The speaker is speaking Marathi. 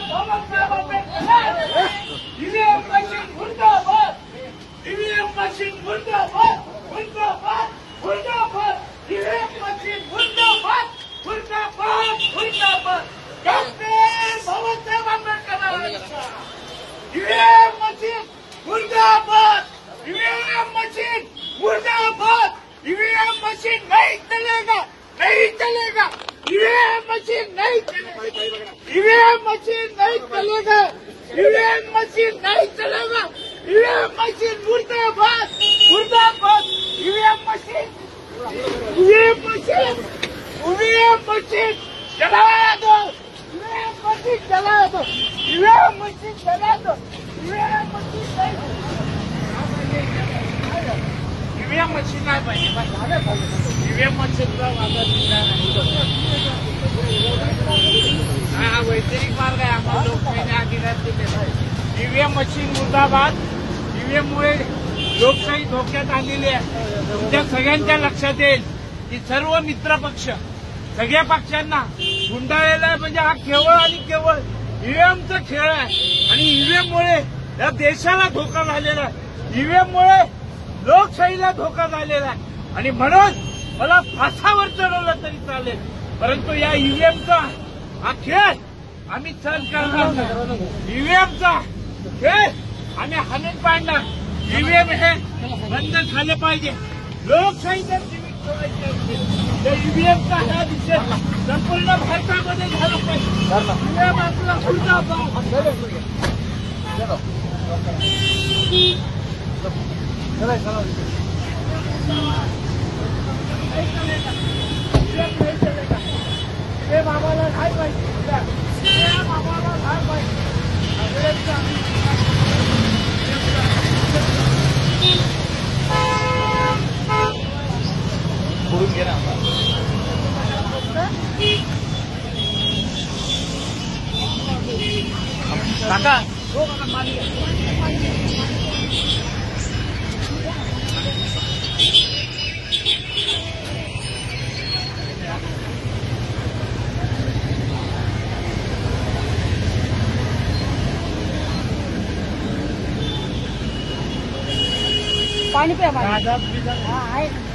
बाबासाहेब आंबेडकर ईव्हीएम मशीन मुर्दाबाद, ईव्हीएम मशीन मुर्दाबाद, मुर्दाबाद, मुर्दाबाद, ईव्हीएम मशीन मुर्दाबाद, मुर्दाबाद, मुर्दाबाद, डॉक्टर बाबासाहेब आंबेडकरांचा ईव्हीएम मशीन मुर्दाबाद, ईव्हीएम मशीन मुर्दाबाद, ईवीएम मशीन नहीं चलेगा, नहीं चलेगा, ईवीएम मशीन नहीं चलेगा, ईवीएम मशीन नहीं चलेगा, ईवीएम मशीन नहीं चलेगा, ईवीएम मशीन मुर्दाबाद, मुर्दाबाद, EVM machine, EVM machine, EVM machine जला दो, ईवीएम मशीन जला दो, ईवीएम मशीन जला दो, ईवीएम मशीन नहीं, ईवीएम मशीन नाही पाहिजे, ईवीएम मशीनचा वादा दिला नाही. हा वैचारिक मार्ग आहे, आम्हाला लोकशाहीने अधिकार दिलेला आहे. ईव्हीएम मशीन मुर्दाबाद, ईव्हीएम मुळे लोकशाही धोक्यात आलेली आहे. तुमच्या सगळ्यांच्या लक्षात येईल की सर्व मित्र पक्ष सगळ्या पक्षांना गुंडाळलेला आहे. म्हणजे हा केवळ आणि केवळ ईव्हीएमचा खेळ आहे आणि ईव्हीएममुळे या देशाला धोका झालेला आहे. ईव्हीएममुळे लोकशाहीला धोका झालेला आहे आणि म्हणून मला फासावर चढवलं तरी चालेल, परंतु या ईव्हीएमचा हा खेळ आम्ही सहन करणार नाही. ईव्हीएमचा खेळ आम्ही हाणून पाडणार. ईव्हीएम हे बंद झाले पाहिजे. लोकशाही जर जीवित ठेवायची असेल तर ईव्हीएमचा हा विषय संपूर्ण भारतामध्ये झाला पाहिजे. ईव्हीएम आपला मुर्दाबाद. ईव्हीएम आम्हाला नाही पाहिजे, ईव्हीएम आम्हाला नाही पाहिजे. बोलून घे ना काका. पाणी प्या.